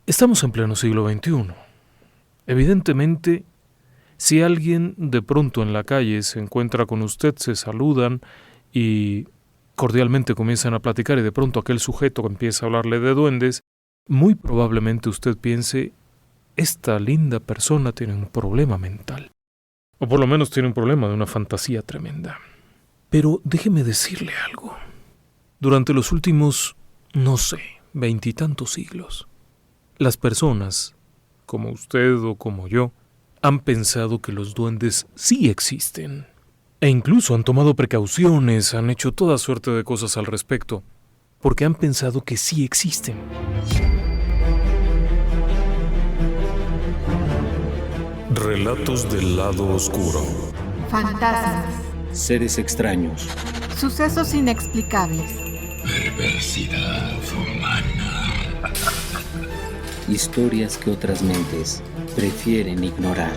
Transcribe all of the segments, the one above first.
Estamos en pleno siglo XXI. Evidentemente, si alguien de pronto en la calle se encuentra con usted, se saludan y cordialmente comienzan a platicar y de pronto aquel sujeto empieza a hablarle de duendes, muy probablemente usted piense, esta linda persona tiene un problema mental. O por lo menos tiene un problema de una fantasía tremenda. Pero déjeme decirle algo. Durante los últimos, no sé, 20 y tantos siglos, las personas, como usted o como yo, han pensado que los duendes sí existen. E incluso han tomado precauciones, han hecho toda suerte de cosas al respecto, porque han pensado que sí existen. Relatos del lado oscuro. Fantasmas. Seres extraños. Sucesos inexplicables. Perversidad humana. Historias que otras mentes prefieren ignorar.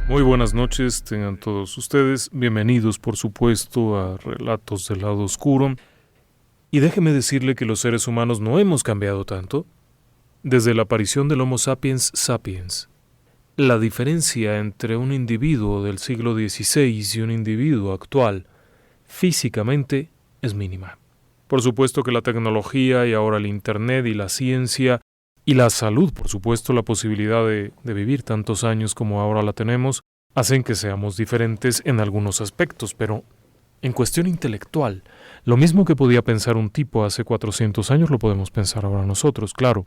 Muy buenas noches, tengan todos ustedes. Bienvenidos, por supuesto, a Relatos del lado oscuro. Y déjeme decirle que los seres humanos no hemos cambiado tanto. Desde la aparición del Homo sapiens sapiens, la diferencia entre un individuo del siglo XVI y un individuo actual físicamente es mínima. Por supuesto que la tecnología y ahora el Internet y la ciencia y la salud, por supuesto la posibilidad de vivir tantos años como ahora la tenemos, hacen que seamos diferentes en algunos aspectos, pero en cuestión intelectual, lo mismo que podía pensar un tipo hace 400 años lo podemos pensar ahora nosotros, claro.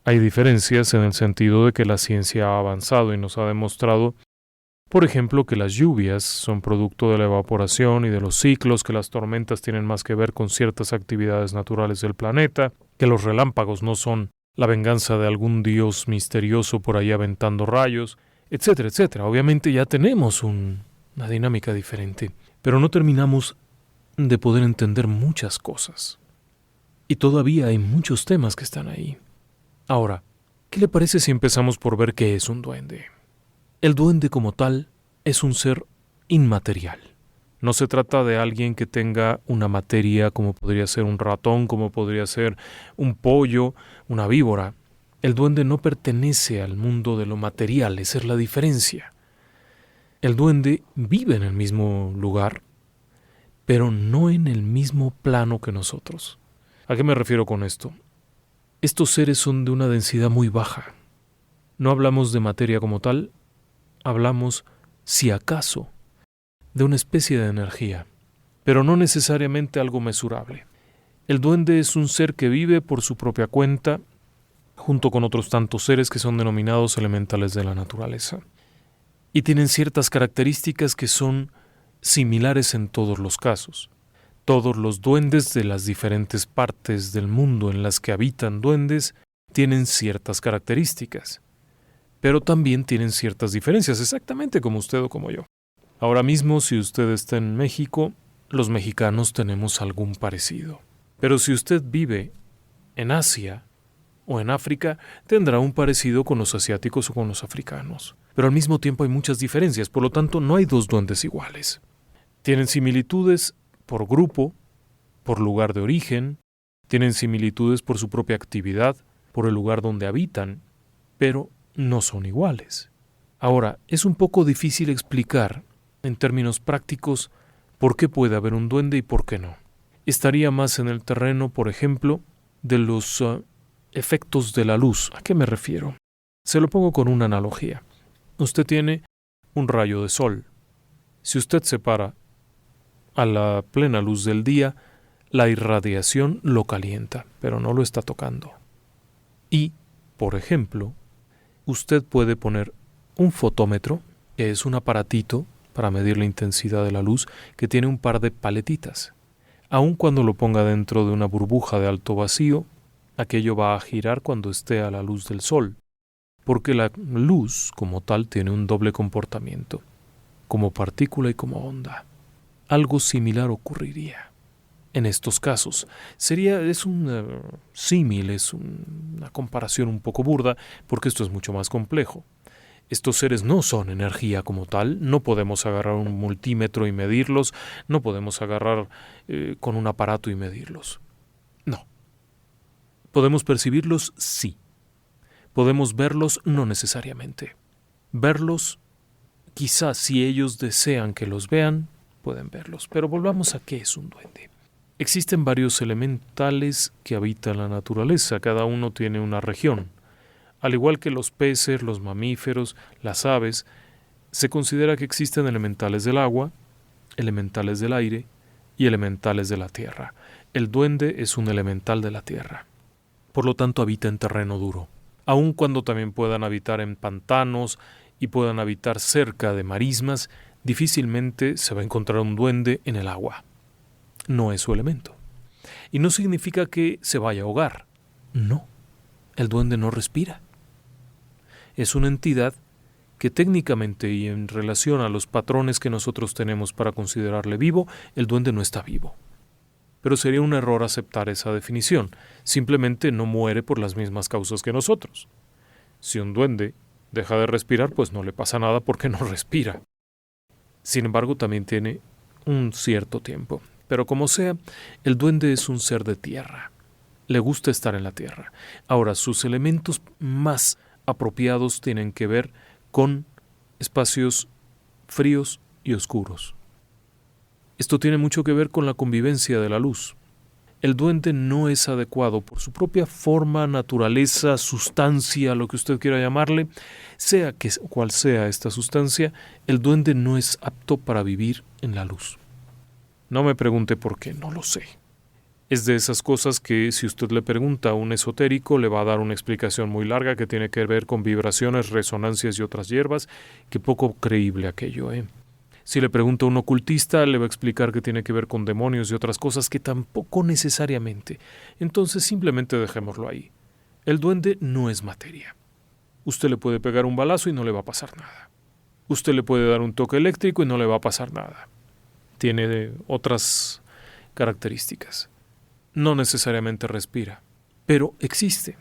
Hay diferencias en el sentido de que la ciencia ha avanzado y nos ha demostrado, por ejemplo, que las lluvias son producto de la evaporación y de los ciclos, que las tormentas tienen más que ver con ciertas actividades naturales del planeta, que los relámpagos no son la venganza de algún dios misterioso por ahí aventando rayos, etcétera, etcétera. Obviamente ya tenemos una dinámica diferente, pero no terminamos de poder entender muchas cosas. Y todavía hay muchos temas que están ahí. Ahora, ¿qué le parece si empezamos por ver qué es un duende? El duende como tal es un ser inmaterial. No se trata de alguien que tenga una materia como podría ser un ratón, como podría ser un pollo, una víbora. El duende no pertenece al mundo de lo material, esa es la diferencia. El duende vive en el mismo lugar, pero no en el mismo plano que nosotros. ¿A qué me refiero con esto? Estos seres son de una densidad muy baja. No hablamos de materia como tal, hablamos, si acaso, de una especie de energía, pero no necesariamente algo mesurable. El duende es un ser que vive por su propia cuenta, junto con otros tantos seres que son denominados elementales de la naturaleza, y tienen ciertas características que son similares en todos los casos. Todos los duendes de las diferentes partes del mundo en las que habitan duendes tienen ciertas características, pero también tienen ciertas diferencias, exactamente como usted o como yo. Ahora mismo, si usted está en México, los mexicanos tenemos algún parecido. Pero si usted vive en Asia o en África, tendrá un parecido con los asiáticos o con los africanos. Pero al mismo tiempo hay muchas diferencias, por lo tanto no hay dos duendes iguales. Tienen similitudes por grupo, por lugar de origen, tienen similitudes por su propia actividad, por el lugar donde habitan, pero no son iguales. Ahora, es un poco difícil explicar, en términos prácticos, por qué puede haber un duende y por qué no. Estaría más en el terreno, por ejemplo, de los efectos de la luz. ¿A qué me refiero? Se lo pongo con una analogía. Usted tiene un rayo de sol. Si usted se para a la plena luz del día, la irradiación lo calienta, pero no lo está tocando. Y, por ejemplo, usted puede poner un fotómetro, que es un aparatito para medir la intensidad de la luz, que tiene un par de paletitas. Aun cuando lo ponga dentro de una burbuja de alto vacío, aquello va a girar cuando esté a la luz del sol, porque la luz, como tal, tiene un doble comportamiento, como partícula y como onda. Algo similar ocurriría en estos casos. Es un símil, es una comparación un poco burda, porque esto es mucho más complejo. Estos seres no son energía como tal, no podemos agarrar un multímetro y medirlos, no podemos agarrar con un aparato y medirlos. No. ¿Podemos percibirlos? Sí. ¿Podemos verlos? No necesariamente. Verlos, quizás si ellos desean que los vean, pueden verlos. Pero volvamos a qué es un duende. Existen varios elementales que habitan la naturaleza, cada uno tiene una región. Al igual que los peces, los mamíferos, las aves, se considera que existen elementales del agua, elementales del aire y elementales de la tierra. El duende es un elemental de la tierra. Por lo tanto, habita en terreno duro. Aun cuando también puedan habitar en pantanos y puedan habitar cerca de marismas, difícilmente se va a encontrar un duende en el agua. No es su elemento. Y no significa que se vaya a ahogar. No, el duende no respira. Es una entidad que técnicamente y en relación a los patrones que nosotros tenemos para considerarle vivo, el duende no está vivo. Pero sería un error aceptar esa definición. Simplemente no muere por las mismas causas que nosotros. Si un duende deja de respirar, pues no le pasa nada porque no respira. Sin embargo, también tiene un cierto tiempo. Pero como sea, el duende es un ser de tierra. Le gusta estar en la tierra. Ahora, sus elementos más apropiados tienen que ver con espacios fríos y oscuros. Esto tiene mucho que ver con la convivencia de la luz. El duende no es adecuado por su propia forma, naturaleza, sustancia, lo que usted quiera llamarle, sea que cual sea esta sustancia, el duende no es apto para vivir en la luz. No me pregunte por qué, no lo sé. Es de esas cosas que si usted le pregunta a un esotérico le va a dar una explicación muy larga que tiene que ver con vibraciones, resonancias y otras hierbas, que poco creíble aquello, Si le pregunta a un ocultista le va a explicar que tiene que ver con demonios y otras cosas que tampoco necesariamente. Entonces simplemente dejémoslo ahí. El duende no es materia. Usted le puede pegar un balazo y no le va a pasar nada. Usted le puede dar un toque eléctrico y no le va a pasar nada. Tiene otras características. No necesariamente respira, pero existe.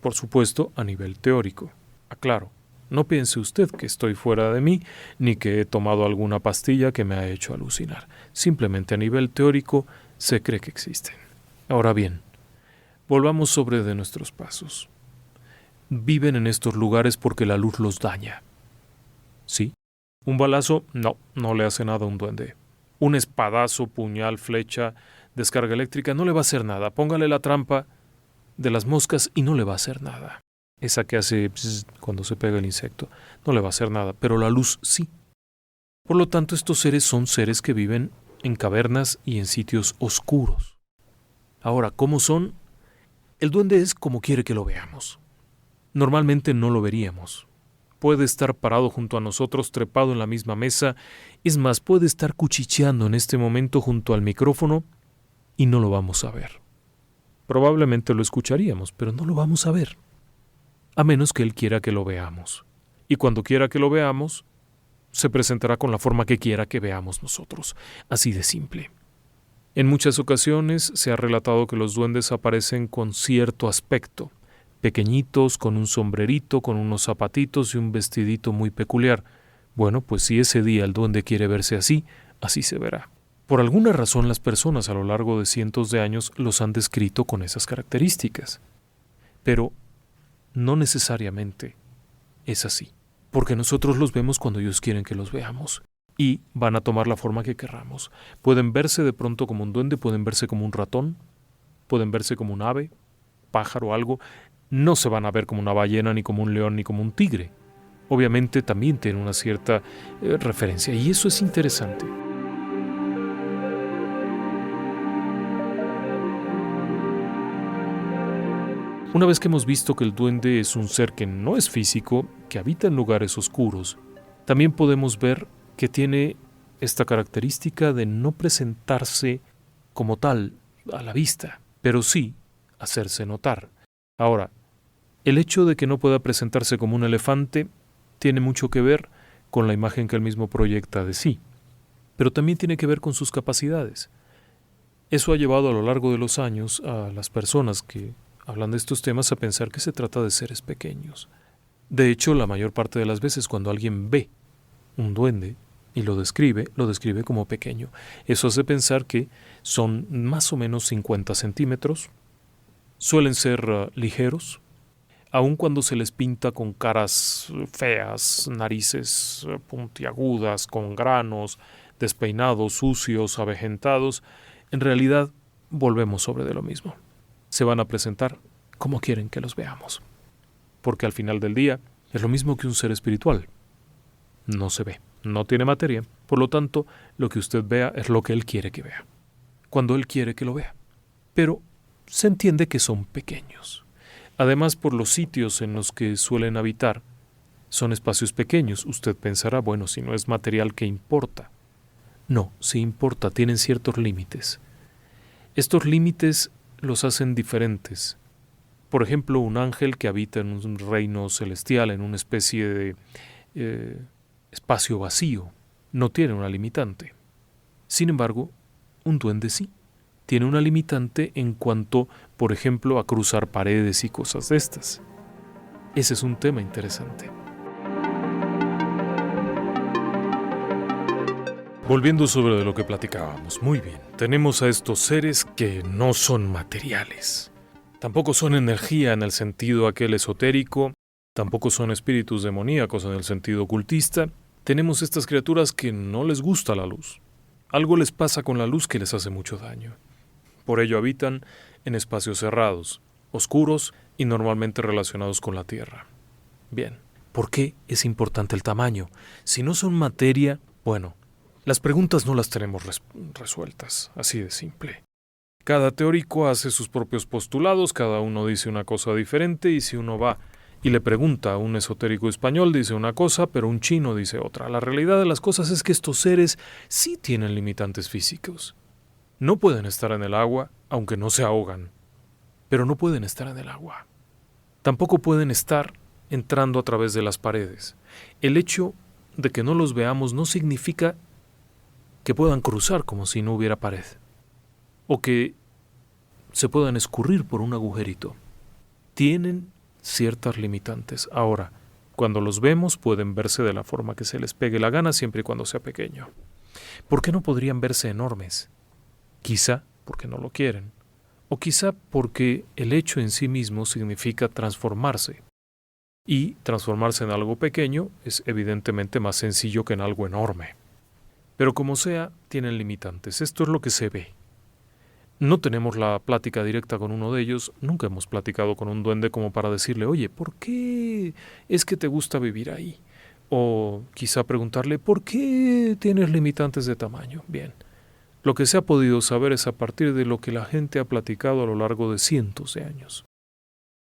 Por supuesto, a nivel teórico. Aclaro, no piense usted que estoy fuera de mí, ni que he tomado alguna pastilla que me ha hecho alucinar. Simplemente a nivel teórico se cree que existen. Ahora bien, volvamos sobre de nuestros pasos. Viven en estos lugares porque la luz los daña. ¿Sí? Un balazo, no le hace nada a un duende. Un espadazo, puñal, flecha, descarga eléctrica, no le va a hacer nada. Póngale la trampa de las moscas y no le va a hacer nada. Esa que hace cuando se pega el insecto, no le va a hacer nada, pero la luz sí. Por lo tanto, estos seres son seres que viven en cavernas y en sitios oscuros. Ahora, ¿cómo son? El duende es como quiere que lo veamos. Normalmente no lo veríamos. Puede estar parado junto a nosotros, trepado en la misma mesa. Es más, puede estar cuchicheando en este momento junto al micrófono y no lo vamos a ver. Probablemente lo escucharíamos, pero no lo vamos a ver. A menos que él quiera que lo veamos. Y cuando quiera que lo veamos, se presentará con la forma que quiera que veamos nosotros. Así de simple. En muchas ocasiones se ha relatado que los duendes aparecen con cierto aspecto. Pequeñitos, con un sombrerito, con unos zapatitos y un vestidito muy peculiar. Bueno, pues si ese día el duende quiere verse así, así se verá. Por alguna razón las personas a lo largo de cientos de años los han descrito con esas características. Pero no necesariamente es así, porque nosotros los vemos cuando ellos quieren que los veamos y van a tomar la forma que querramos. Pueden verse de pronto como un duende, pueden verse como un ratón, pueden verse como un ave, pájaro, algo. No se van a ver como una ballena, ni como un león, ni como un tigre. Obviamente también tiene una cierta referencia, y eso es interesante. Una vez que hemos visto que el duende es un ser que no es físico, que habita en lugares oscuros, también podemos ver que tiene esta característica de no presentarse como tal a la vista, pero sí hacerse notar. Ahora, el hecho de que no pueda presentarse como un elefante tiene mucho que ver con la imagen que él mismo proyecta de sí, pero también tiene que ver con sus capacidades. Eso ha llevado a lo largo de los años a las personas que hablan de estos temas a pensar que se trata de seres pequeños. De hecho, la mayor parte de las veces cuando alguien ve un duende y lo describe como pequeño. Eso hace pensar que son más o menos 50 centímetros, suelen ser ligeros, aun cuando se les pinta con caras feas, narices puntiagudas, con granos, despeinados, sucios, avejentados, en realidad volvemos sobre de lo mismo. Se van a presentar como quieren que los veamos. Porque al final del día es lo mismo que un ser espiritual. No se ve, no tiene materia, por lo tanto, lo que usted vea es lo que él quiere que vea, cuando él quiere que lo vea. Pero se entiende que son pequeños. Además, por los sitios en los que suelen habitar, son espacios pequeños. Usted pensará, bueno, si no es material, ¿qué importa? No, sí importa, tienen ciertos límites. Estos límites los hacen diferentes. Por ejemplo, un ángel que habita en un reino celestial, en una especie de espacio vacío, no tiene una limitante. Sin embargo, un duende sí. Tiene una limitante en cuanto, por ejemplo, a cruzar paredes y cosas de estas. Ese es un tema interesante. Volviendo sobre lo que platicábamos, muy bien, tenemos a estos seres que no son materiales. Tampoco son energía en el sentido aquel esotérico, tampoco son espíritus demoníacos en el sentido ocultista. Tenemos estas criaturas que no les gusta la luz. Algo les pasa con la luz que les hace mucho daño. Por ello habitan en espacios cerrados, oscuros y normalmente relacionados con la tierra. Bien, ¿por qué es importante el tamaño? Si no son materia, bueno, las preguntas no las tenemos resueltas, así de simple. Cada teórico hace sus propios postulados, cada uno dice una cosa diferente, y si uno va y le pregunta a un esotérico español, dice una cosa, pero un chino dice otra. La realidad de las cosas es que estos seres sí tienen limitantes físicos. No pueden estar en el agua, aunque no se ahogan, pero no pueden estar en el agua. Tampoco pueden estar entrando a través de las paredes. El hecho de que no los veamos no significa que puedan cruzar como si no hubiera pared, o que se puedan escurrir por un agujerito. Tienen ciertas limitantes. Ahora, cuando los vemos pueden verse de la forma que se les pegue la gana siempre y cuando sea pequeño. ¿Por qué no podrían verse enormes? Quizá porque no lo quieren, o quizá porque el hecho en sí mismo significa transformarse. Y transformarse en algo pequeño es evidentemente más sencillo que en algo enorme. Pero como sea, tienen limitantes. Esto es lo que se ve. No tenemos la plática directa con uno de ellos, nunca hemos platicado con un duende como para decirle, oye, ¿por qué es que te gusta vivir ahí? O quizá preguntarle, ¿por qué tienes limitantes de tamaño? Bien. Lo que se ha podido saber es a partir de lo que la gente ha platicado a lo largo de cientos de años.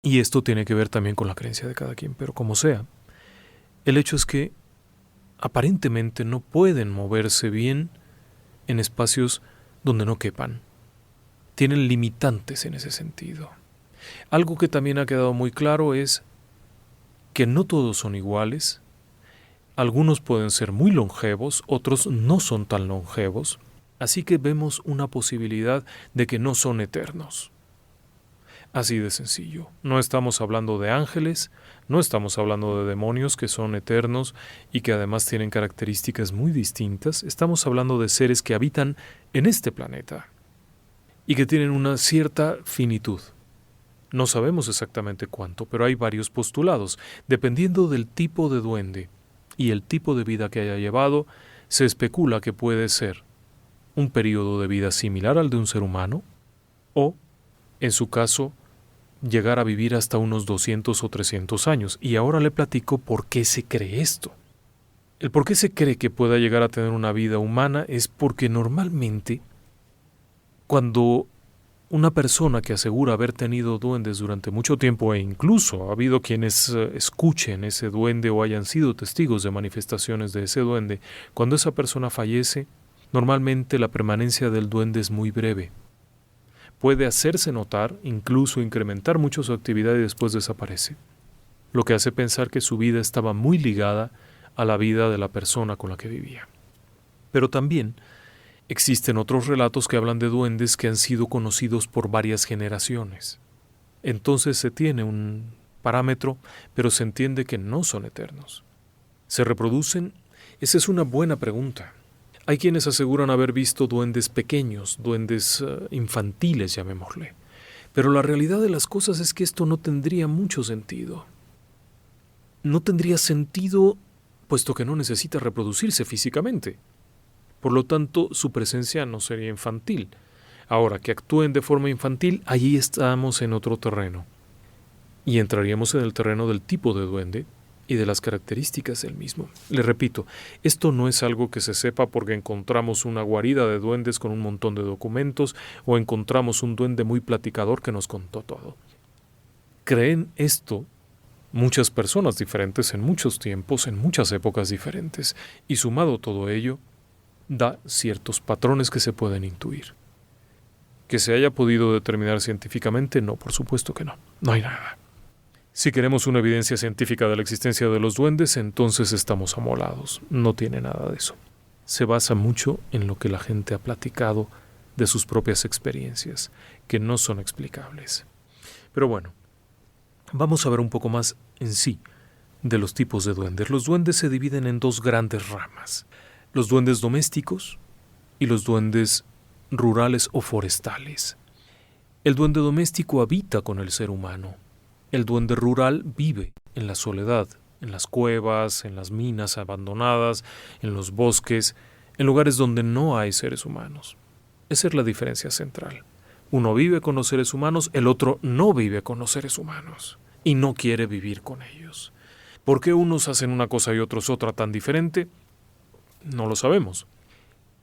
Y esto tiene que ver también con la creencia de cada quien, pero como sea, el hecho es que aparentemente no pueden moverse bien en espacios donde no quepan. Tienen limitantes en ese sentido. Algo que también ha quedado muy claro es que no todos son iguales. Algunos pueden ser muy longevos, otros no son tan longevos. Así que vemos una posibilidad de que no son eternos. Así de sencillo. No estamos hablando de ángeles, no estamos hablando de demonios que son eternos y que además tienen características muy distintas. Estamos hablando de seres que habitan en este planeta y que tienen una cierta finitud. No sabemos exactamente cuánto, pero hay varios postulados. Dependiendo del tipo de duende y el tipo de vida que haya llevado, se especula que puede ser un periodo de vida similar al de un ser humano, o, en su caso, llegar a vivir hasta unos 200 o 300 años. Y ahora le platico por qué se cree esto. El por qué se cree que pueda llegar a tener una vida humana es porque normalmente, cuando una persona que asegura haber tenido duendes durante mucho tiempo, e incluso ha habido quienes escuchen ese duende o hayan sido testigos de manifestaciones de ese duende, cuando esa persona fallece, normalmente la permanencia del duende es muy breve. Puede hacerse notar, incluso incrementar mucho su actividad y después desaparece. Lo que hace pensar que su vida estaba muy ligada a la vida de la persona con la que vivía. Pero también existen otros relatos que hablan de duendes que han sido conocidos por varias generaciones. Entonces se tiene un parámetro, pero se entiende que no son eternos. ¿Se reproducen? Esa es una buena pregunta. Hay quienes aseguran haber visto duendes pequeños, duendes infantiles, llamémosle. Pero la realidad de las cosas es que esto no tendría mucho sentido. No tendría sentido puesto que no necesita reproducirse físicamente. Por lo tanto, su presencia no sería infantil. Ahora, que actúen de forma infantil, allí estamos en otro terreno. Y entraríamos en el terreno del tipo de duende y de las características del mismo. Le repito, esto no es algo que se sepa porque encontramos una guarida de duendes con un montón de documentos o encontramos un duende muy platicador que nos contó todo. Creen esto muchas personas diferentes en muchos tiempos, en muchas épocas diferentes, y sumado todo ello, da ciertos patrones que se pueden intuir. ¿Que se haya podido determinar científicamente? No, por supuesto que no. No hay nada. Si queremos una evidencia científica de la existencia de los duendes, entonces estamos amolados. No tiene nada de eso. Se basa mucho en lo que la gente ha platicado de sus propias experiencias, que no son explicables. Pero bueno, vamos a ver un poco más en sí de los tipos de duendes. Los duendes se dividen en dos grandes ramas: los duendes domésticos y los duendes rurales o forestales. El duende doméstico habita con el ser humano. El duende rural vive en la soledad, en las cuevas, en las minas abandonadas, en los bosques, en lugares donde no hay seres humanos. Esa es la diferencia central. Uno vive con los seres humanos, el otro no vive con los seres humanos y no quiere vivir con ellos. ¿Por qué unos hacen una cosa y otros otra tan diferente? No lo sabemos.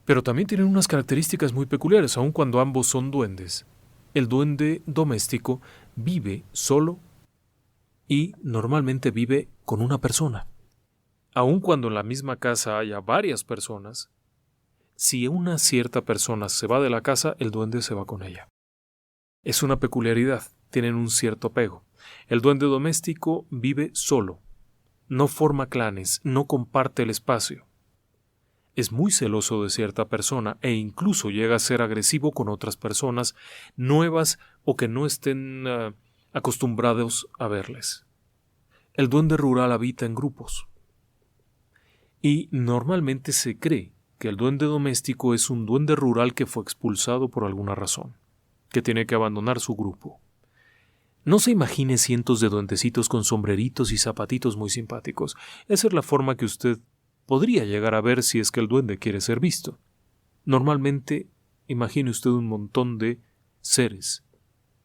Pero también tienen unas características muy peculiares, aun cuando ambos son duendes. El duende doméstico vive solo y normalmente vive con una persona. Aun cuando en la misma casa haya varias personas, si una cierta persona se va de la casa, el duende se va con ella. Es una peculiaridad, tienen un cierto apego. El duende doméstico vive solo, no forma clanes, no comparte el espacio. Es muy celoso de cierta persona e incluso llega a ser agresivo con otras personas nuevas o que no estén acostumbrados a verles. El duende rural habita en grupos y normalmente se cree que el duende doméstico es un duende rural que fue expulsado por alguna razón, que tiene que abandonar su grupo. No se imagine cientos de duendecitos con sombreritos y zapatitos muy simpáticos. Esa es la forma que usted podría llegar a ver si es que el duende quiere ser visto. Normalmente, imagine usted un montón de seres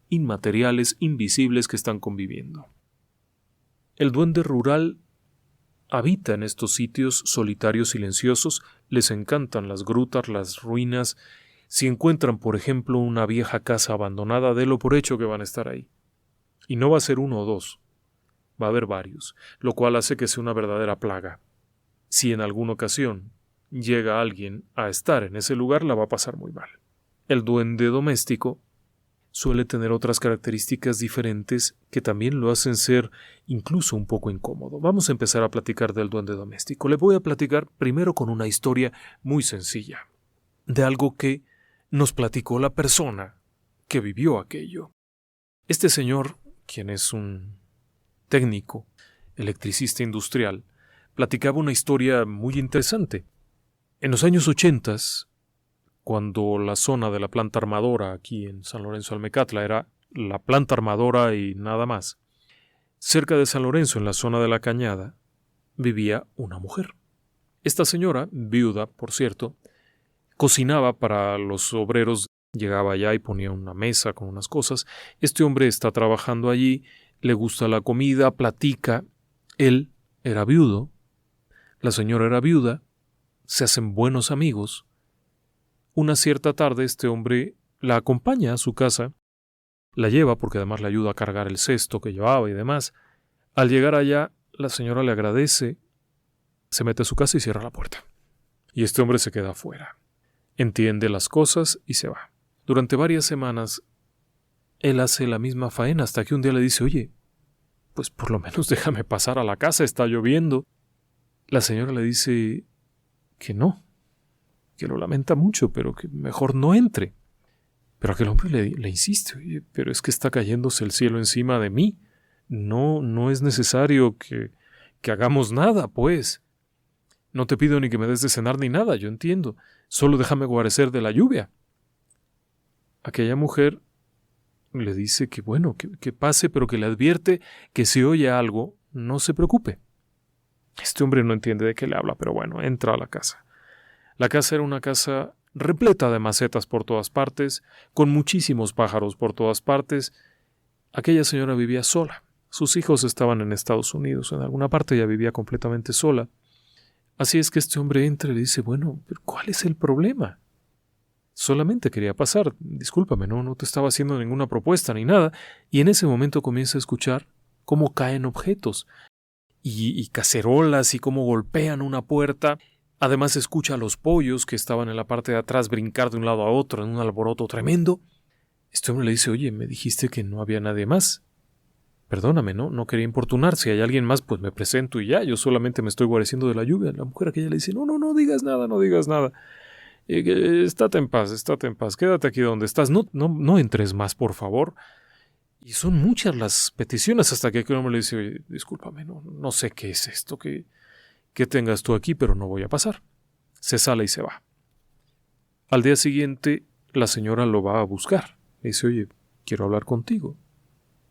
inmateriales, invisibles que están conviviendo. El duende rural habita en estos sitios solitarios, silenciosos, les encantan las grutas, las ruinas. Si encuentran, por ejemplo, una vieja casa abandonada, délo por hecho que van a estar ahí. Y no va a ser uno o dos, va a haber varios, lo cual hace que sea una verdadera plaga. Si en alguna ocasión llega alguien a estar en ese lugar, la va a pasar muy mal. El duende doméstico suele tener otras características diferentes que también lo hacen ser incluso un poco incómodo. Vamos a empezar a platicar del duende doméstico. Le voy a platicar primero con una historia muy sencilla, de algo que nos platicó la persona que vivió aquello. Este señor, quien es un técnico, electricista industrial, platicaba una historia muy interesante. En los años 80, cuando la zona de la planta armadora aquí en San Lorenzo Almecatla era la planta armadora y nada más, cerca de San Lorenzo, en la zona de la Cañada, vivía una mujer. Esta señora, viuda, por cierto, cocinaba para los obreros, llegaba allá y ponía una mesa con unas cosas. Este hombre está trabajando allí, le gusta la comida, platica. Él era viudo, la señora era viuda, se hacen buenos amigos. Una cierta tarde este hombre la acompaña a su casa, la lleva porque además le ayuda a cargar el cesto que llevaba y demás. Al llegar allá, la señora le agradece, se mete a su casa y cierra la puerta. Y este hombre se queda afuera. Entiende las cosas y se va. Durante varias semanas, él hace la misma faena hasta que un día le dice: oye, pues por lo menos déjame pasar a la casa, está lloviendo. La señora le dice que no, que lo lamenta mucho, pero que mejor no entre. Pero aquel hombre le insiste: oye, pero es que está cayéndose el cielo encima de mí, no es necesario que hagamos nada, pues. No te pido ni que me des de cenar ni nada, yo entiendo. Solo déjame guarecer de la lluvia. Aquella mujer le dice que bueno, que pase, pero que le advierte que si oye algo, no se preocupe. Este hombre no entiende de qué le habla, pero bueno, entra a la casa. La casa era una casa repleta de macetas por todas partes, con muchísimos pájaros por todas partes. Aquella señora vivía sola. Sus hijos estaban en Estados Unidos, en alguna parte ella vivía completamente sola. Así es que este hombre entra y le dice, bueno, ¿pero cuál es el problema? Solamente quería pasar, discúlpame, no te estaba haciendo ninguna propuesta ni nada, y en ese momento comienza a escuchar cómo caen objetos, y cacerolas, y cómo golpean una puerta. Además escucha a los pollos que estaban en la parte de atrás brincar de un lado a otro en un alboroto tremendo. Este hombre le dice, oye, me dijiste que no había nadie más. Perdóname, no quería importunar. Si hay alguien más, pues me presento y ya. Yo solamente me estoy guareciendo de la lluvia. La mujer aquella le dice, no digas nada, no digas nada. Estate en paz, quédate aquí donde estás. No entres más, por favor. Y son muchas las peticiones hasta que aquel hombre le dice, oye, discúlpame, no sé qué es esto que tengas tú aquí, pero no voy a pasar. Se sale y se va. Al día siguiente, la señora lo va a buscar. Le dice, oye, quiero hablar contigo.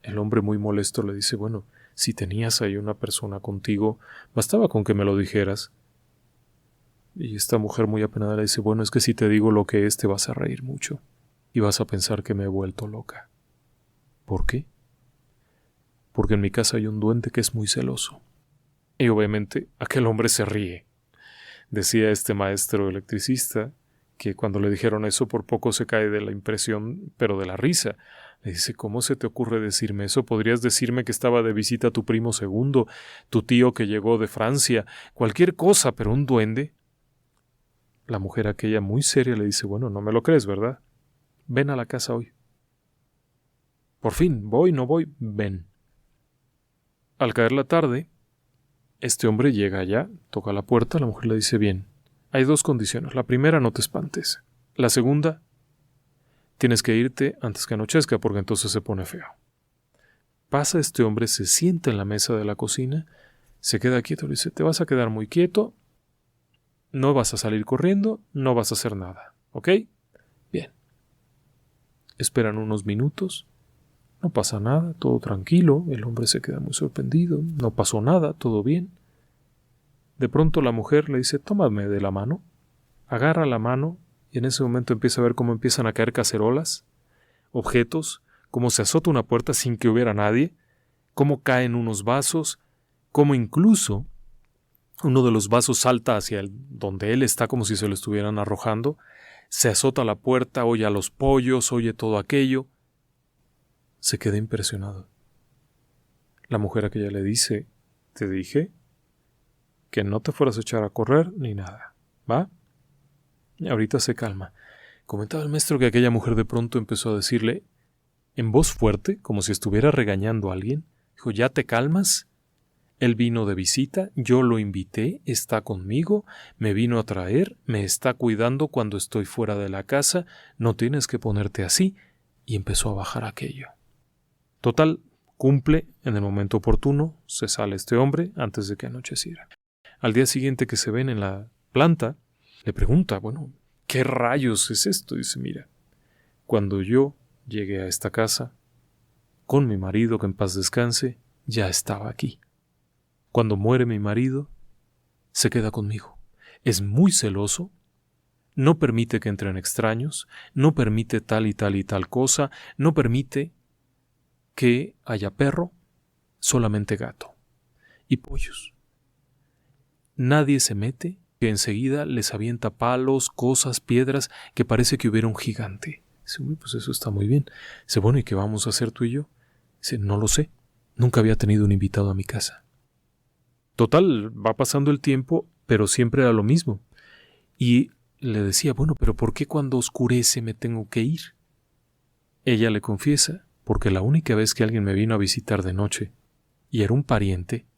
El hombre muy molesto le dice, bueno, si tenías ahí una persona contigo, bastaba con que me lo dijeras. Y esta mujer muy apenada le dice, bueno, es que si te digo lo que es, te vas a reír mucho y vas a pensar que me he vuelto loca. ¿Por qué? Porque en mi casa hay un duende que es muy celoso. Y obviamente aquel hombre se ríe. Decía este maestro electricista que cuando le dijeron eso por poco se cae de la impresión, pero de la risa. Le dice, ¿cómo se te ocurre decirme eso? Podrías decirme que estaba de visita tu primo segundo, tu tío que llegó de Francia, cualquier cosa, pero un duende. La mujer aquella muy seria le dice, bueno, no me lo crees, ¿verdad? Ven a la casa hoy. Por fin, voy, no voy, ven. Al caer la tarde, este hombre llega allá, toca la puerta, la mujer le dice, bien, hay dos condiciones. La primera, no te espantes. La segunda, tienes que irte antes que anochezca porque entonces se pone feo. Pasa este hombre, se sienta en la mesa de la cocina, se queda quieto, le dice, te vas a quedar muy quieto, no vas a salir corriendo, no vas a hacer nada, ¿ok? Bien. Esperan unos minutos, no pasa nada, todo tranquilo, el hombre se queda muy sorprendido, no pasó nada, todo bien. De pronto la mujer le dice, tómame de la mano, agarra la mano y en ese momento empieza a ver cómo empiezan a caer cacerolas, objetos, cómo se azota una puerta sin que hubiera nadie, cómo caen unos vasos, cómo incluso uno de los vasos salta hacia donde él está como si se lo estuvieran arrojando, se azota la puerta, oye a los pollos, oye todo aquello. Se queda impresionado. La mujer aquella le dice, te dije que no te fueras a echar a correr ni nada, ¿va? Y ahorita se calma. Comentaba el maestro que aquella mujer de pronto empezó a decirle, en voz fuerte, como si estuviera regañando a alguien, dijo, ¿ya te calmas? Él vino de visita, yo lo invité, está conmigo, me vino a traer, me está cuidando cuando estoy fuera de la casa, no tienes que ponerte así. Y empezó a bajar aquello. Total, cumple en el momento oportuno, se sale este hombre antes de que anocheciera. Al día siguiente que se ven en la planta, le pregunta, bueno, ¿qué rayos es esto? Dice, mira, cuando yo llegué a esta casa, con mi marido, que en paz descanse, ya estaba aquí. Cuando muere mi marido, se queda conmigo. Es muy celoso, no permite que entren extraños, no permite tal y tal y tal cosa, no permite que haya perro, solamente gato y pollos. Nadie se mete, que enseguida les avienta palos, cosas, piedras, que parece que hubiera un gigante. Dice, uy, pues eso está muy bien. Dice, bueno, ¿y qué vamos a hacer tú y yo? Dice, no lo sé, nunca había tenido un invitado a mi casa. Total, va pasando el tiempo, pero siempre era lo mismo. Y le decía, bueno, pero ¿por qué cuando oscurece me tengo que ir? Ella le confiesa, porque la única vez que alguien me vino a visitar de noche, y era un pariente,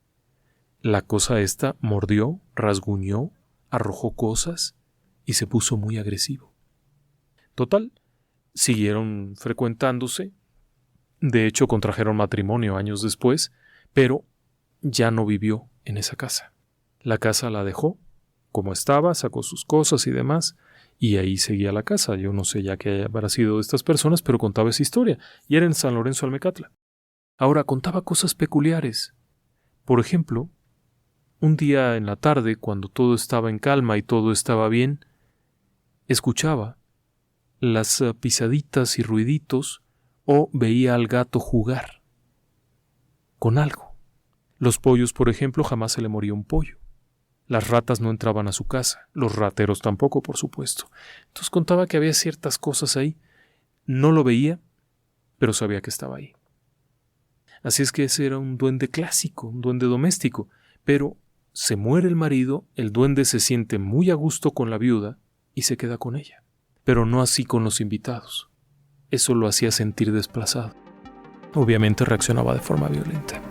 la cosa esta mordió, rasguñó, arrojó cosas y se puso muy agresivo. Total, siguieron frecuentándose De hecho, contrajeron matrimonio años después, pero ya no vivió en esa casa. La casa la dejó como estaba, sacó sus cosas y demás, y ahí seguía la casa. Yo no sé ya qué habrá sido de estas personas, pero contaba esa historia, y era en San Lorenzo Almecatla. Ahora, contaba cosas peculiares. Por ejemplo, un día en la tarde, cuando todo estaba en calma y todo estaba bien, escuchaba las pisaditas y ruiditos o veía al gato jugar con algo. Los pollos, por ejemplo, jamás se le moría un pollo. Las ratas no entraban a su casa, los rateros tampoco, por supuesto. Entonces contaba que había ciertas cosas ahí. No lo veía, pero sabía que estaba ahí. Así es que ese era un duende clásico, un duende doméstico. Pero se muere el marido, el duende se siente muy a gusto con la viuda y se queda con ella. Pero no así con los invitados. Eso lo hacía sentir desplazado. Obviamente reaccionaba de forma violenta.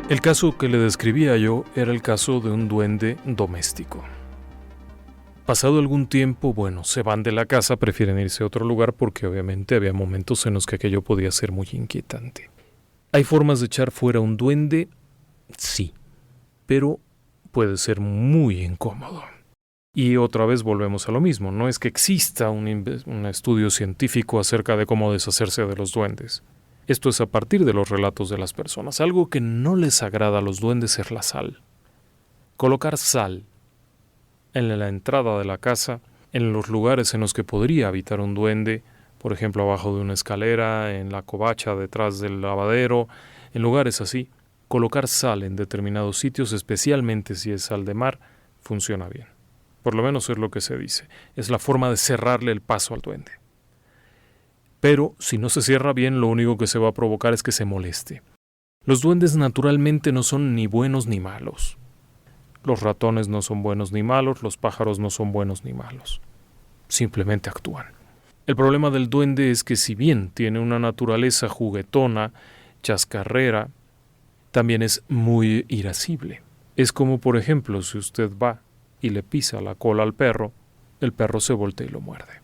El caso que le describía yo era el caso de un duende doméstico. Pasado algún tiempo, se van de la casa, prefieren irse a otro lugar porque obviamente había momentos en los que aquello podía ser muy inquietante. ¿Hay formas de echar fuera un duende? Sí, pero puede ser muy incómodo. Y otra vez volvemos a lo mismo, no es que exista un estudio científico acerca de cómo deshacerse de los duendes. Esto es a partir de los relatos de las personas. Algo que no les agrada a los duendes es la sal. Colocar sal en la entrada de la casa, en los lugares en los que podría habitar un duende, por ejemplo abajo de una escalera, en la covacha detrás del lavadero, en lugares así, colocar sal en determinados sitios, especialmente si es sal de mar, funciona bien. Por lo menos es lo que se dice. Es la forma de cerrarle el paso al duende. Pero si no se cierra bien, lo único que se va a provocar es que se moleste. Los duendes naturalmente no son ni buenos ni malos. Los ratones no son buenos ni malos, los pájaros no son buenos ni malos. Simplemente actúan. El problema del duende es que si bien tiene una naturaleza juguetona, chascarrera, también es muy irascible. Es como, por ejemplo, si usted va y le pisa la cola al perro, el perro se voltea y lo muerde.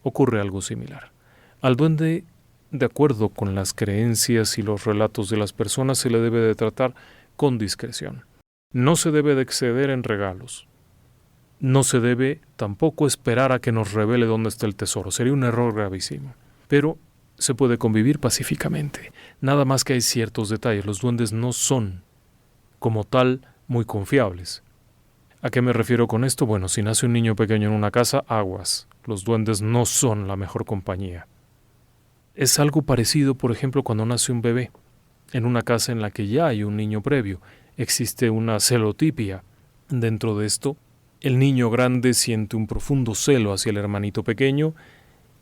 Ocurre algo similar. Al duende, de acuerdo con las creencias y los relatos de las personas, se le debe de tratar con discreción. No se debe de exceder en regalos. No se debe tampoco esperar a que nos revele dónde está el tesoro. Sería un error gravísimo. Pero se puede convivir pacíficamente. Nada más que hay ciertos detalles. Los duendes no son, como tal, muy confiables. ¿A qué me refiero con esto? Bueno, si nace un niño pequeño en una casa, aguas. Los duendes no son la mejor compañía. Es algo parecido, por ejemplo, cuando nace un bebé. En una casa en la que ya hay un niño previo, existe una celotipia. Dentro de esto, el niño grande siente un profundo celo hacia el hermanito pequeño.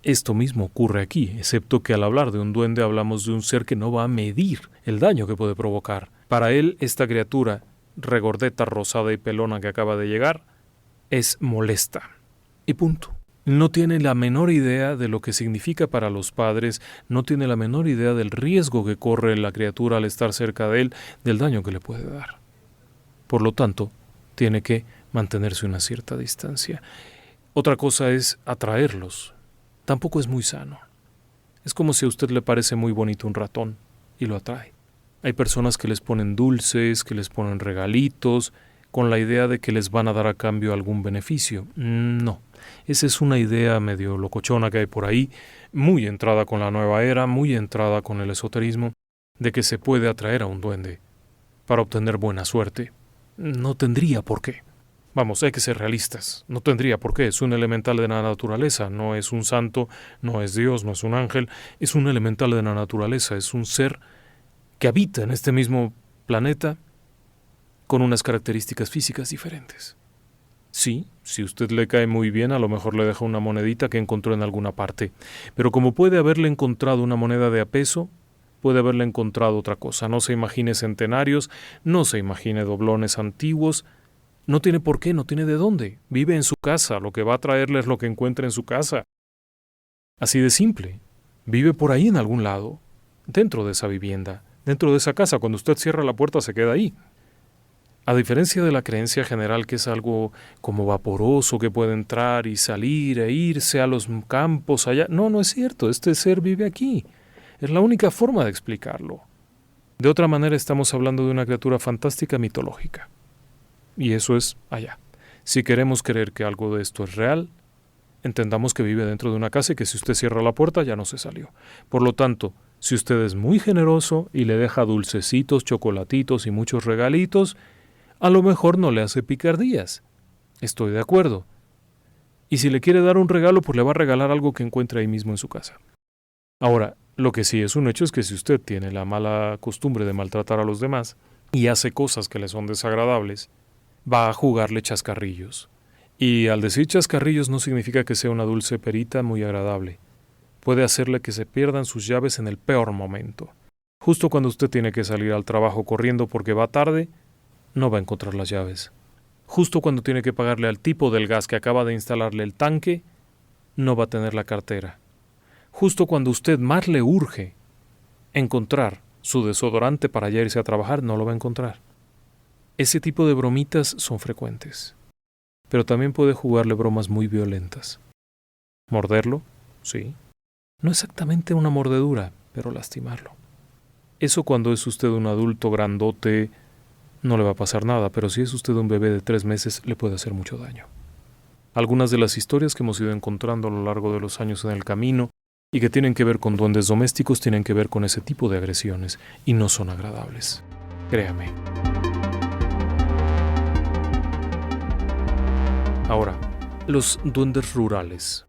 Esto mismo ocurre aquí, excepto que al hablar de un duende hablamos de un ser que no va a medir el daño que puede provocar. Para él, esta criatura, regordeta, rosada y pelona que acaba de llegar, es molesta. Y punto. No tiene la menor idea de lo que significa para los padres, no tiene la menor idea del riesgo que corre la criatura al estar cerca de él, del daño que le puede dar. Por lo tanto, tiene que mantenerse a una cierta distancia. Otra cosa es atraerlos. Tampoco es muy sano. Es como si a usted le parece muy bonito un ratón y lo atrae. Hay personas que les ponen dulces, que les ponen regalitos, con la idea de que les van a dar a cambio algún beneficio. No, esa es una idea medio locochona que hay por ahí, muy entrada con la nueva era, muy entrada con el esoterismo, de que se puede atraer a un duende para obtener buena suerte. No tendría por qué. Vamos, hay que ser realistas. No tendría por qué. Es un elemental de la naturaleza. No es un santo, no es Dios, no es un ángel. Es un elemental de la naturaleza. Es un ser que habita en este mismo planeta con unas características físicas diferentes. Sí, si usted le cae muy bien, a lo mejor le deja una monedita que encontró en alguna parte. Pero como puede haberle encontrado una moneda de a peso, puede haberle encontrado otra cosa. No se imagine centenarios, no se imagine doblones antiguos. No tiene por qué, no tiene de dónde. Vive en su casa, lo que va a traerle es lo que encuentre en su casa. Así de simple. Vive por ahí en algún lado, dentro de esa vivienda, dentro de esa casa. Cuando usted cierra la puerta se queda ahí. A diferencia de la creencia general que es algo como vaporoso que puede entrar y salir e irse a los campos allá, no es cierto, este ser vive aquí. Es la única forma de explicarlo. De otra manera estamos hablando de una criatura fantástica mitológica. Y eso es allá. Si queremos creer que algo de esto es real, entendamos que vive dentro de una casa y que si usted cierra la puerta ya no se salió. Por lo tanto, si usted es muy generoso y le deja dulcecitos, chocolatitos y muchos regalitos, a lo mejor no le hace picardías. Estoy de acuerdo. Y si le quiere dar un regalo, pues le va a regalar algo que encuentre ahí mismo en su casa. Ahora, lo que sí es un hecho es que si usted tiene la mala costumbre de maltratar a los demás y hace cosas que le son desagradables, va a jugarle chascarrillos. Y al decir chascarrillos no significa que sea una dulce perita muy agradable. Puede hacerle que se pierdan sus llaves en el peor momento. Justo cuando usted tiene que salir al trabajo corriendo porque va tarde, no va a encontrar las llaves. Justo cuando tiene que pagarle al tipo del gas que acaba de instalarle el tanque, no va a tener la cartera. Justo cuando usted más le urge encontrar su desodorante para ya irse a trabajar, no lo va a encontrar. Ese tipo de bromitas son frecuentes. Pero también puede jugarle bromas muy violentas. ¿Morderlo? Sí. No exactamente una mordedura, pero lastimarlo. Eso cuando es usted un adulto grandote, no le va a pasar nada, pero si es usted un bebé de 3 meses, le puede hacer mucho daño. Algunas de las historias que hemos ido encontrando a lo largo de los años en el camino y que tienen que ver con duendes domésticos tienen que ver con ese tipo de agresiones y no son agradables. Créame. Ahora, los duendes rurales,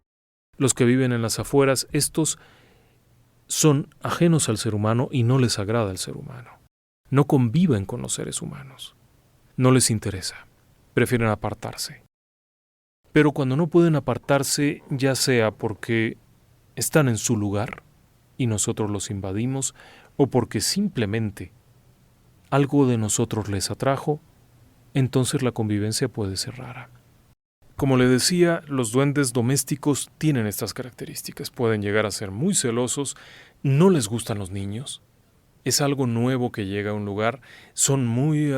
los que viven en las afueras, estos son ajenos al ser humano y no les agrada el ser humano. No conviven con los seres humanos. No les interesa. Prefieren apartarse. Pero cuando no pueden apartarse, ya sea porque están en su lugar y nosotros los invadimos, o porque simplemente algo de nosotros les atrajo, entonces la convivencia puede ser rara. Como le decía, los duendes domésticos tienen estas características. Pueden llegar a ser muy celosos, no les gustan los niños, es algo nuevo que llega a un lugar, son muy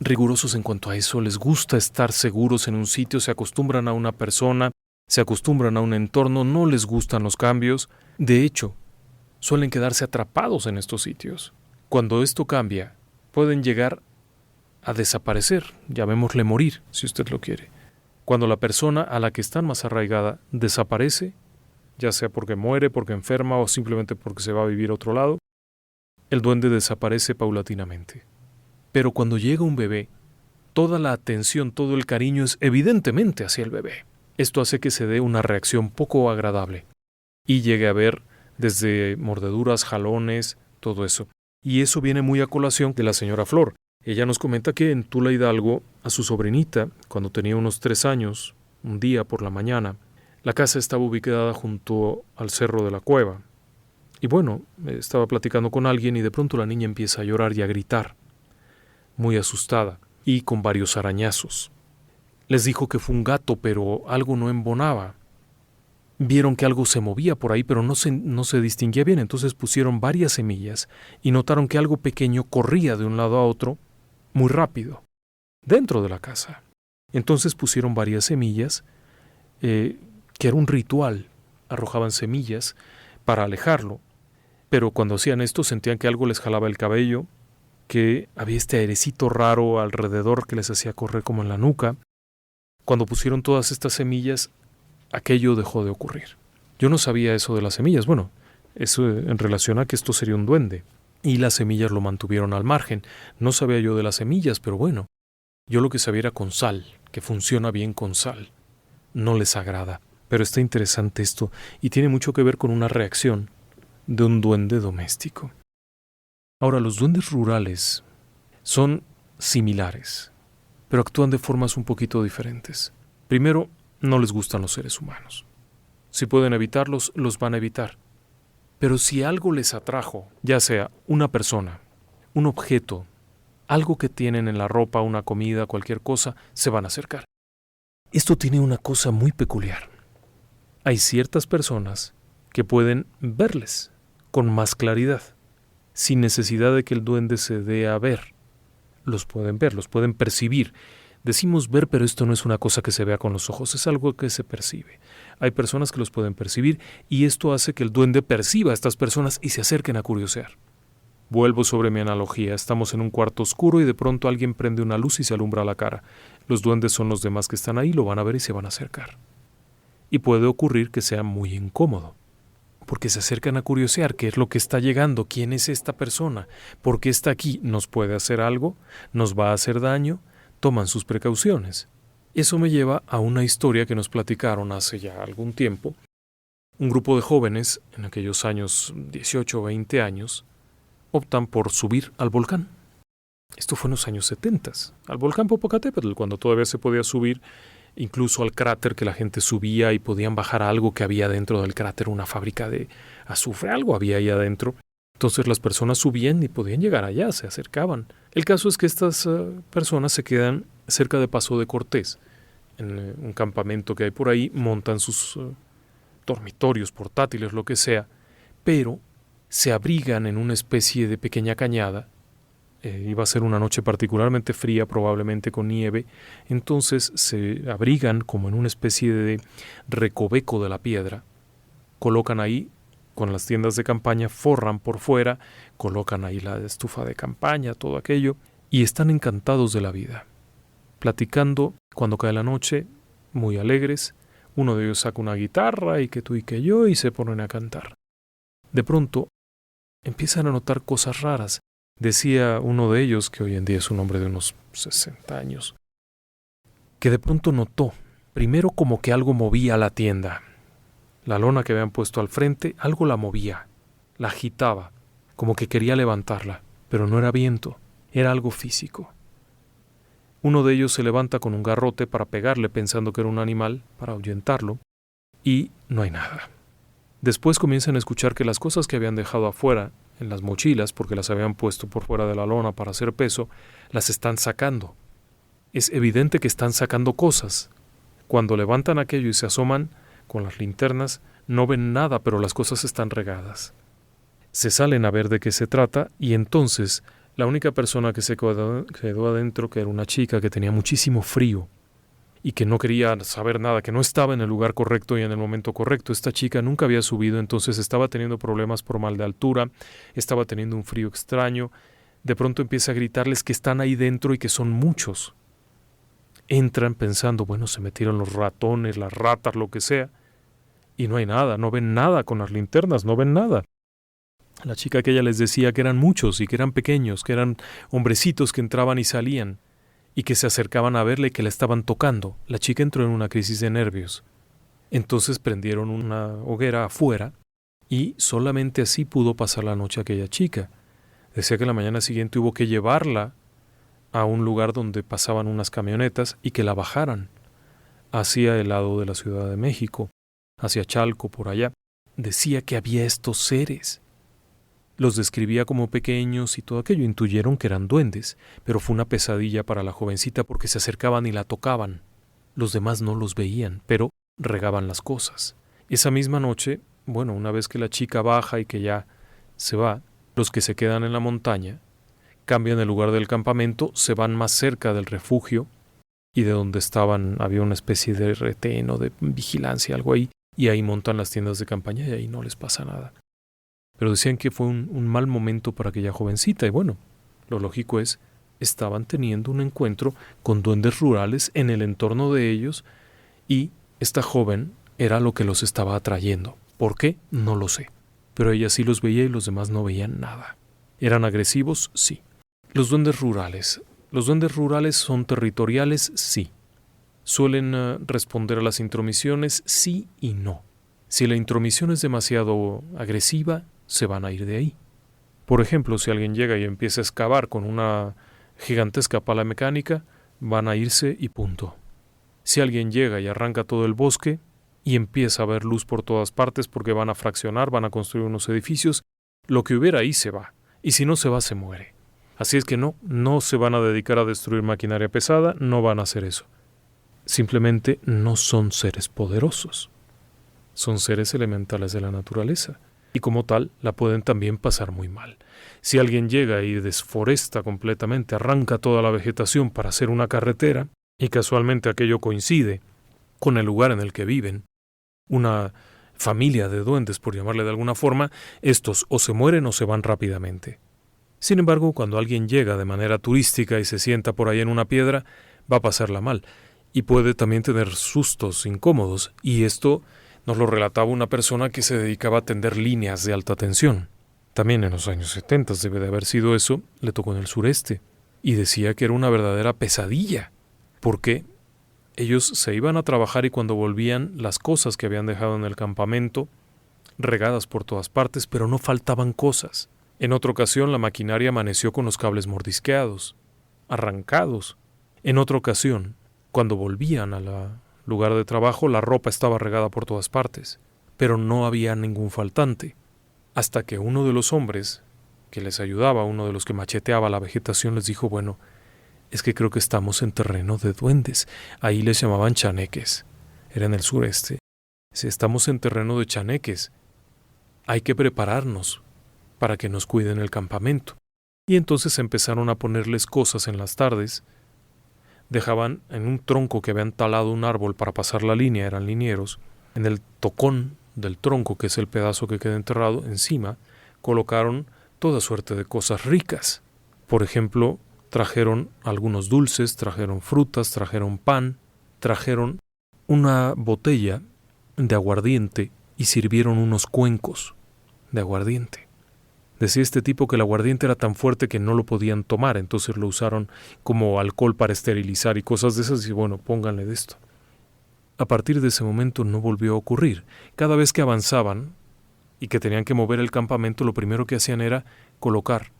rigurosos en cuanto a eso, les gusta estar seguros en un sitio, se acostumbran a una persona, se acostumbran a un entorno, no les gustan los cambios. De hecho, suelen quedarse atrapados en estos sitios. Cuando esto cambia, pueden llegar a desaparecer, llamémosle morir, si usted lo quiere. Cuando la persona a la que están más arraigada desaparece, ya sea porque muere, porque enferma o simplemente porque se va a vivir a otro lado, el duende desaparece paulatinamente. Pero cuando llega un bebé, toda la atención, todo el cariño es evidentemente hacia el bebé. Esto hace que se dé una reacción poco agradable y llegue a haber desde mordeduras, jalones, todo eso. Y eso viene muy a colación de la señora Flor. Ella nos comenta que en Tula Hidalgo, a su sobrinita, cuando tenía unos 3 años, un día por la mañana, la casa estaba ubicada junto al cerro de la cueva. Y bueno, estaba platicando con alguien y de pronto la niña empieza a llorar y a gritar, muy asustada y con varios arañazos. Les dijo que fue un gato, pero algo no embonaba. Vieron que algo se movía por ahí, pero no se distinguía bien, entonces pusieron varias semillas y notaron que algo pequeño corría de un lado a otro muy rápido, dentro de la casa. Entonces pusieron varias semillas, que era un ritual, arrojaban semillas para alejarlo, pero cuando hacían esto sentían que algo les jalaba el cabello, que había este airecito raro alrededor que les hacía correr como en la nuca. Cuando pusieron todas estas semillas, aquello dejó de ocurrir. Yo no sabía eso de las semillas, bueno, eso en relación a que esto sería un duende, y las semillas lo mantuvieron al margen. No sabía yo de las semillas, pero bueno, yo lo que sabía era con sal, que funciona bien con sal. No les agrada, pero está interesante esto, y tiene mucho que ver con una reacción de un duende doméstico. Ahora, los duendes rurales son similares, pero actúan de formas un poquito diferentes. Primero, no les gustan los seres humanos. Si pueden evitarlos, los van a evitar. Pero si algo les atrajo, ya sea una persona, un objeto, algo que tienen en la ropa, una comida, cualquier cosa, se van a acercar. Esto tiene una cosa muy peculiar. Hay ciertas personas que pueden verles con más claridad, sin necesidad de que el duende se dé a ver. los pueden ver, los pueden percibir. Decimos ver, pero esto no es una cosa que se vea con los ojos, es algo que se percibe. Hay personas que los pueden percibir y esto hace que el duende perciba a estas personas y se acerquen a curiosear. Vuelvo sobre mi analogía. Estamos en un cuarto oscuro y de pronto alguien prende una luz y se alumbra la cara. Los duendes son los demás que están ahí, lo van a ver y se van a acercar. Y puede ocurrir que sea muy incómodo, porque se acercan a curiosear qué es lo que está llegando, quién es esta persona, por qué está aquí, nos puede hacer algo, nos va a hacer daño, toman sus precauciones. Eso me lleva a una historia que nos platicaron hace ya algún tiempo. Un grupo de jóvenes, en aquellos años 18 o 20 años, optan por subir al volcán. Esto fue en los años 70, al volcán Popocatépetl, cuando todavía se podía subir, incluso al cráter que la gente subía y podían bajar a algo que había dentro del cráter, una fábrica de azufre, algo había ahí adentro. Entonces las personas subían y podían llegar allá, se acercaban. El caso es que estas personas se quedan cerca de Paso de Cortés, en un campamento que hay por ahí, montan sus dormitorios portátiles, lo que sea, pero se abrigan en una especie de pequeña cañada. Iba a ser una noche particularmente fría, probablemente con nieve, entonces se abrigan como en una especie de recoveco de la piedra, colocan ahí con las tiendas de campaña, forran por fuera, colocan ahí la estufa de campaña, todo aquello, y están encantados de la vida, platicando cuando cae la noche, muy alegres. Uno de ellos saca una guitarra y que tú y que yo y se ponen a cantar. De pronto empiezan a notar cosas raras. Decía uno de ellos, que hoy en día es un hombre de unos 60 años, que de pronto notó, primero como que algo movía la tienda. La lona que habían puesto al frente, algo la movía, la agitaba, como que quería levantarla, pero no era viento, era algo físico. Uno de ellos se levanta con un garrote para pegarle pensando que era un animal, para ahuyentarlo, y no hay nada. Después comienzan a escuchar que las cosas que habían dejado afuera, en las mochilas, porque las habían puesto por fuera de la lona para hacer peso, las están sacando. Es evidente que están sacando cosas. Cuando levantan aquello y se asoman con las linternas, no ven nada, pero las cosas están regadas. Se salen a ver de qué se trata y entonces la única persona que se quedó adentro, que era una chica que tenía muchísimo frío y que no quería saber nada, que no estaba en el lugar correcto y en el momento correcto. Esta chica nunca había subido, entonces estaba teniendo problemas por mal de altura, estaba teniendo un frío extraño. De pronto empieza a gritarles que están ahí dentro y que son muchos. Entran pensando, bueno, se metieron los ratones, las ratas, lo que sea, y no hay nada, no ven nada con las linternas, no ven nada. La chica aquella les decía que eran muchos y que eran pequeños, que eran hombrecitos que entraban y salían, y que se acercaban a verle y que la estaban tocando. La chica entró en una crisis de nervios. Entonces prendieron una hoguera afuera y solamente así pudo pasar la noche aquella chica. Decía que la mañana siguiente hubo que llevarla a un lugar donde pasaban unas camionetas y que la bajaran hacia el lado de la Ciudad de México, hacia Chalco, por allá. Decía que había estos seres. Los describía como pequeños y todo aquello. Intuyeron que eran duendes, pero fue una pesadilla para la jovencita porque se acercaban y la tocaban. Los demás no los veían, pero regaban las cosas. Esa misma noche, bueno, una vez que la chica baja y que ya se va, los que se quedan en la montaña cambian el lugar del campamento, se van más cerca del refugio y de donde estaban había una especie de retén o de vigilancia, algo ahí, y ahí montan las tiendas de campaña y ahí no les pasa nada. Pero decían que fue un mal momento para aquella jovencita y bueno, lo lógico es, estaban teniendo un encuentro con duendes rurales en el entorno de ellos y esta joven era lo que los estaba atrayendo. ¿Por qué? No lo sé. Pero ella sí los veía y los demás no veían nada. ¿Eran agresivos? Sí. Los duendes rurales. ¿Los duendes rurales son territoriales? Sí. ¿Suelen responder a las intromisiones? Sí y no. Si la intromisión es demasiado agresiva, se van a ir de ahí. Por ejemplo, si alguien llega y empieza a excavar con una gigantesca pala mecánica, van a irse y punto. Si alguien llega y arranca todo el bosque y empieza a ver luz por todas partes porque van a fraccionar, van a construir unos edificios, lo que hubiera ahí se va. Y si no se va, se muere. Así es que no se van a dedicar a destruir maquinaria pesada, no van a hacer eso. Simplemente no son seres poderosos. Son seres elementales de la naturaleza. y como tal la pueden también pasar muy mal. Si alguien llega y desforesta completamente, arranca toda la vegetación para hacer una carretera, y casualmente aquello coincide con el lugar en el que viven, una familia de duendes, por llamarle de alguna forma, estos o se mueren o se van rápidamente. Sin embargo, cuando alguien llega de manera turística y se sienta por ahí en una piedra, va a pasarla mal, y puede también tener sustos incómodos, y esto nos lo relataba una persona que se dedicaba a atender líneas de alta tensión. También en los años 70 debe de haber sido eso, le tocó en el sureste, y decía que era una verdadera pesadilla, porque ellos se iban a trabajar y cuando volvían las cosas que habían dejado en el campamento, regadas por todas partes, pero no faltaban cosas. En otra ocasión la maquinaria amaneció con los cables mordisqueados, arrancados. En otra ocasión, cuando volvían al lugar de trabajo, la ropa estaba regada por todas partes, pero no había ningún faltante. Hasta que uno de los hombres que les ayudaba, uno de los que macheteaba la vegetación, les dijo, bueno, es que creo que estamos en terreno de duendes. Ahí les llamaban chaneques. Era en el sureste. Si estamos en terreno de chaneques, hay que prepararnos para que nos cuiden el campamento. Y entonces empezaron a ponerles cosas en las tardes. Dejaban en un tronco que habían talado un árbol para pasar la línea, eran linieros, en el tocón del tronco, que es el pedazo que queda enterrado, encima colocaron toda suerte de cosas ricas. Por ejemplo, trajeron algunos dulces, trajeron frutas, trajeron pan, trajeron una botella de aguardiente y sirvieron unos cuencos de aguardiente. Decía este tipo que el aguardiente era tan fuerte que no lo podían tomar, entonces lo usaron como alcohol para esterilizar y cosas de esas, y bueno, pónganle de esto. A partir de ese momento no volvió a ocurrir. Cada vez que avanzaban y que tenían que mover el campamento, lo primero que hacían era colocar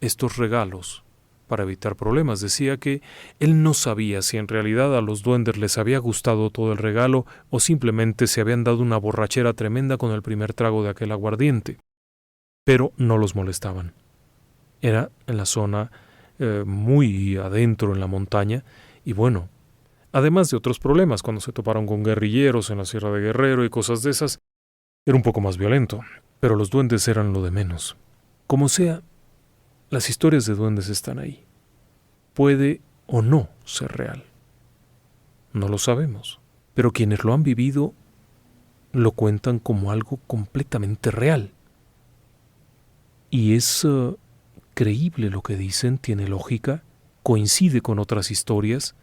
estos regalos para evitar problemas. Decía que él no sabía si en realidad a los duendes les había gustado todo el regalo o simplemente se habían dado una borrachera tremenda con el primer trago de aquel aguardiente. Pero no los molestaban. Era en la zona muy adentro en la montaña y bueno, además de otros problemas, cuando se toparon con guerrilleros en la Sierra de Guerrero y cosas de esas, era un poco más violento, pero los duendes eran lo de menos. Como sea, las historias de duendes están ahí. Puede o no ser real. No lo sabemos, pero quienes lo han vivido lo cuentan como algo completamente real. Y es creíble lo que dicen, tiene lógica, coincide con otras historias.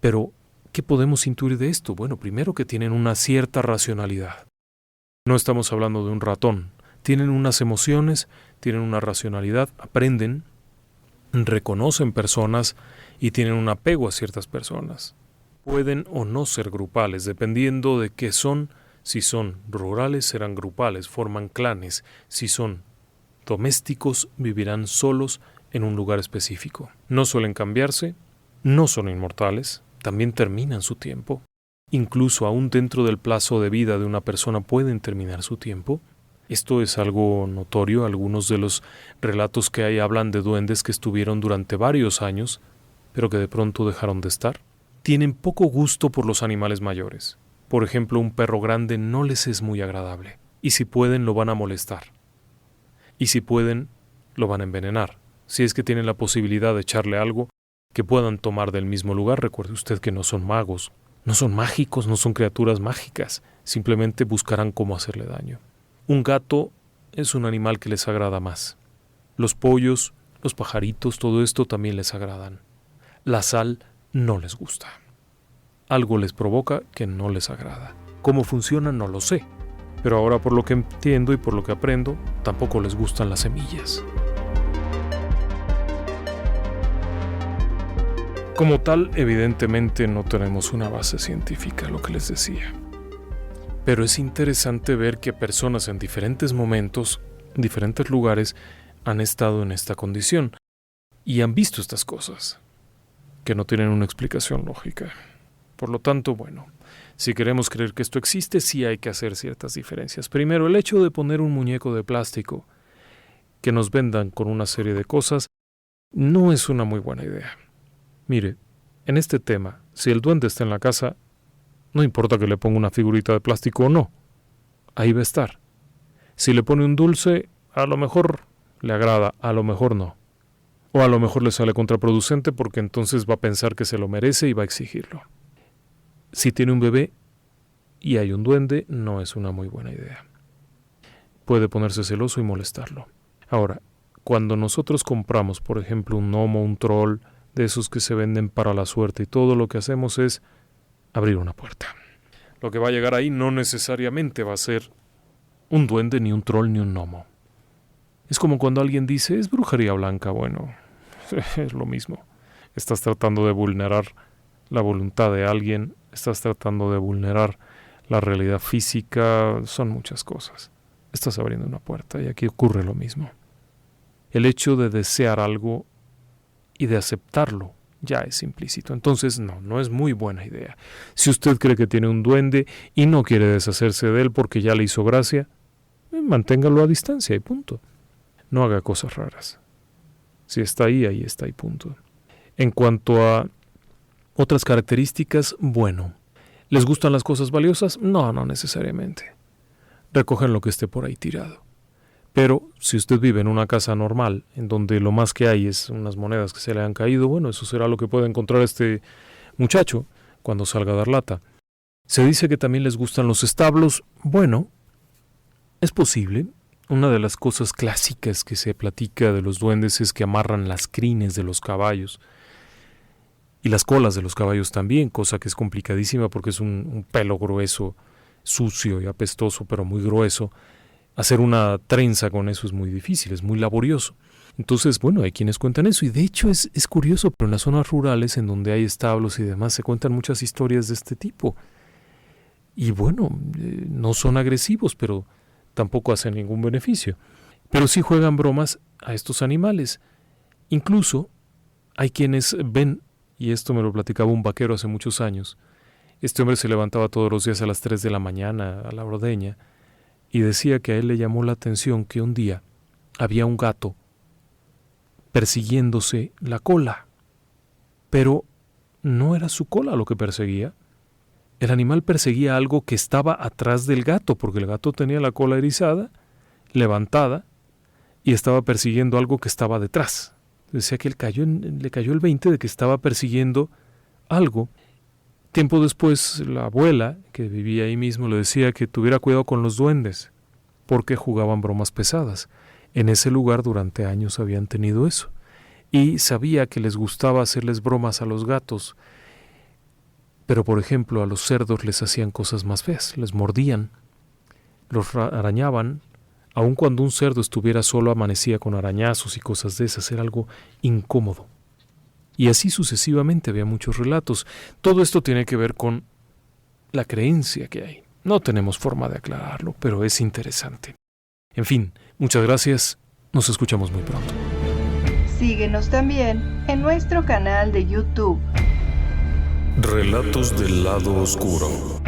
Pero, ¿qué podemos intuir de esto? Bueno, primero que tienen una cierta racionalidad. No estamos hablando de un ratón. Tienen unas emociones, tienen una racionalidad, aprenden, reconocen personas y tienen un apego a ciertas personas. Pueden o no ser grupales, dependiendo de qué son. Si son rurales, serán grupales, forman clanes. Si son domésticos, vivirán solos en un lugar específico. No suelen cambiarse, no son inmortales, también terminan su tiempo. Incluso aún dentro del plazo de vida de una persona pueden terminar su tiempo. Esto es algo notorio. Algunos de los relatos que hay hablan de duendes que estuvieron durante varios años, pero que de pronto dejaron de estar. Tienen poco gusto por los animales mayores. Por ejemplo, un perro grande no les es muy agradable. Y si pueden, lo van a molestar. Y si pueden, lo van a envenenar. Si es que tienen la posibilidad de echarle algo que puedan tomar del mismo lugar, recuerde usted que no son magos, no son mágicos, no son criaturas mágicas, simplemente buscarán cómo hacerle daño. Un gato es un animal que les agrada más. Los pollos, los pajaritos, todo esto también les agradan. La sal no les gusta. Algo les provoca que no les agrada. ¿Cómo funciona? No lo sé. Pero ahora, por lo que entiendo y por lo que aprendo, tampoco les gustan las semillas. Como tal, evidentemente no tenemos una base científica, lo que les decía. Pero es interesante ver que personas en diferentes momentos, en diferentes lugares, han estado en esta condición y han visto estas cosas, que no tienen una explicación lógica. Por lo tanto, bueno, si queremos creer que esto existe, sí hay que hacer ciertas diferencias. Primero, el hecho de poner un muñeco de plástico que nos vendan con una serie de cosas no es una muy buena idea. Mire, en este tema, si el duende está en la casa, no importa que le ponga una figurita de plástico o no, ahí va a estar. Si le pone un dulce, a lo mejor le agrada, a lo mejor no. O a lo mejor le sale contraproducente porque entonces va a pensar que se lo merece y va a exigirlo. Si tiene un bebé y hay un duende, no es una muy buena idea. Puede ponerse celoso y molestarlo. Ahora, cuando nosotros compramos, por ejemplo, un gnomo, un troll, de esos que se venden para la suerte y todo, lo que hacemos es abrir una puerta. Lo que va a llegar ahí no necesariamente va a ser un duende, ni un troll, ni un gnomo. Es como cuando alguien dice, es brujería blanca. Bueno, es lo mismo. Estás tratando de vulnerar la voluntad de alguien, estás tratando de vulnerar la realidad física, son muchas cosas. Estás abriendo una puerta y aquí ocurre lo mismo. El hecho de desear algo y de aceptarlo ya es implícito. Entonces, no es muy buena idea. Si usted cree que tiene un duende y no quiere deshacerse de él porque ya le hizo gracia, manténgalo a distancia y punto. No haga cosas raras. Si está ahí, ahí está y punto. En cuanto a otras características, bueno, ¿les gustan las cosas valiosas? No necesariamente. Recogen lo que esté por ahí tirado. Pero si usted vive en una casa normal, en donde lo más que hay es unas monedas que se le han caído, bueno, eso será lo que puede encontrar este muchacho cuando salga a dar lata. Se dice que también les gustan los establos. Bueno, es posible. Una de las cosas clásicas que se platica de los duendes es que amarran las crines de los caballos y las colas de los caballos también, cosa que es complicadísima porque es un pelo grueso, sucio y apestoso, pero muy grueso. Hacer una trenza con eso es muy difícil, es muy laborioso. Entonces, bueno, hay quienes cuentan eso y de hecho es curioso, pero en las zonas rurales en donde hay establos y demás se cuentan muchas historias de este tipo. Y bueno, no son agresivos, pero tampoco hacen ningún beneficio. Pero sí juegan bromas a estos animales. Incluso hay quienes ven, y esto me lo platicaba un vaquero hace muchos años, este hombre se levantaba todos los días a las 3 de la mañana a la ordeña y decía que a él le llamó la atención que un día había un gato persiguiéndose la cola, pero no era su cola lo que perseguía. El animal perseguía algo que estaba atrás del gato, porque el gato tenía la cola erizada, levantada, y estaba persiguiendo algo que estaba detrás. Decía que le cayó el 20 de que estaba persiguiendo algo. Tiempo después, la abuela, que vivía ahí mismo, le decía que tuviera cuidado con los duendes, porque jugaban bromas pesadas. En ese lugar durante años habían tenido eso. Y sabía que les gustaba hacerles bromas a los gatos, pero por ejemplo a los cerdos les hacían cosas más feas, les mordían, los arañaban, aun cuando un cerdo estuviera solo amanecía con arañazos y cosas de esas, era algo incómodo. Y así sucesivamente había muchos relatos. Todo esto tiene que ver con la creencia que hay. No tenemos forma de aclararlo, pero es interesante. En fin, muchas gracias, nos escuchamos muy pronto. Síguenos también en nuestro canal de YouTube. Relatos del lado oscuro.